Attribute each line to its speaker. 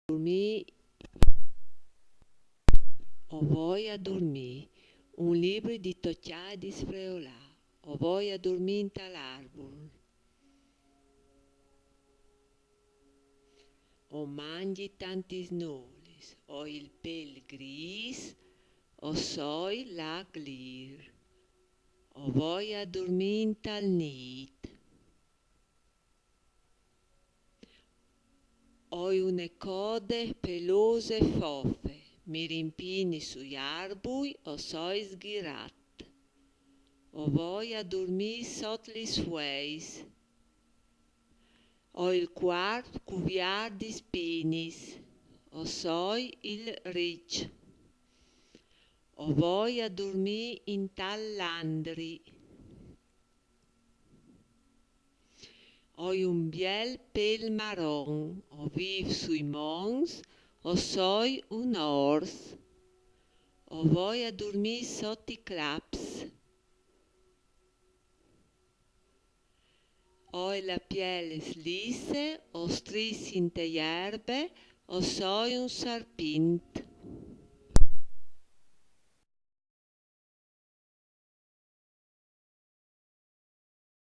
Speaker 1: dormir, o voi a dormir, un libro di tocciare e di sfreolà, o voi a dormir in tal'arbor, o mangi tanti snolis, o il pel gris, o soi la glir, o voi a dormir in tal nit. Ho une code pelose e foffe, mi rimpini sugli arbui o soi sghirat, o voi a dormir sot li sueis. Ho il quart cuviar di spinis, o soi il ricci, o voi a dormir in tal landri. Ho un biel pel marron, o viv sui mons, o soi un ors, o voi a dormir sotto i claps. Ho la pelle slisse, o strissi in te erbe, o soi un sarpint.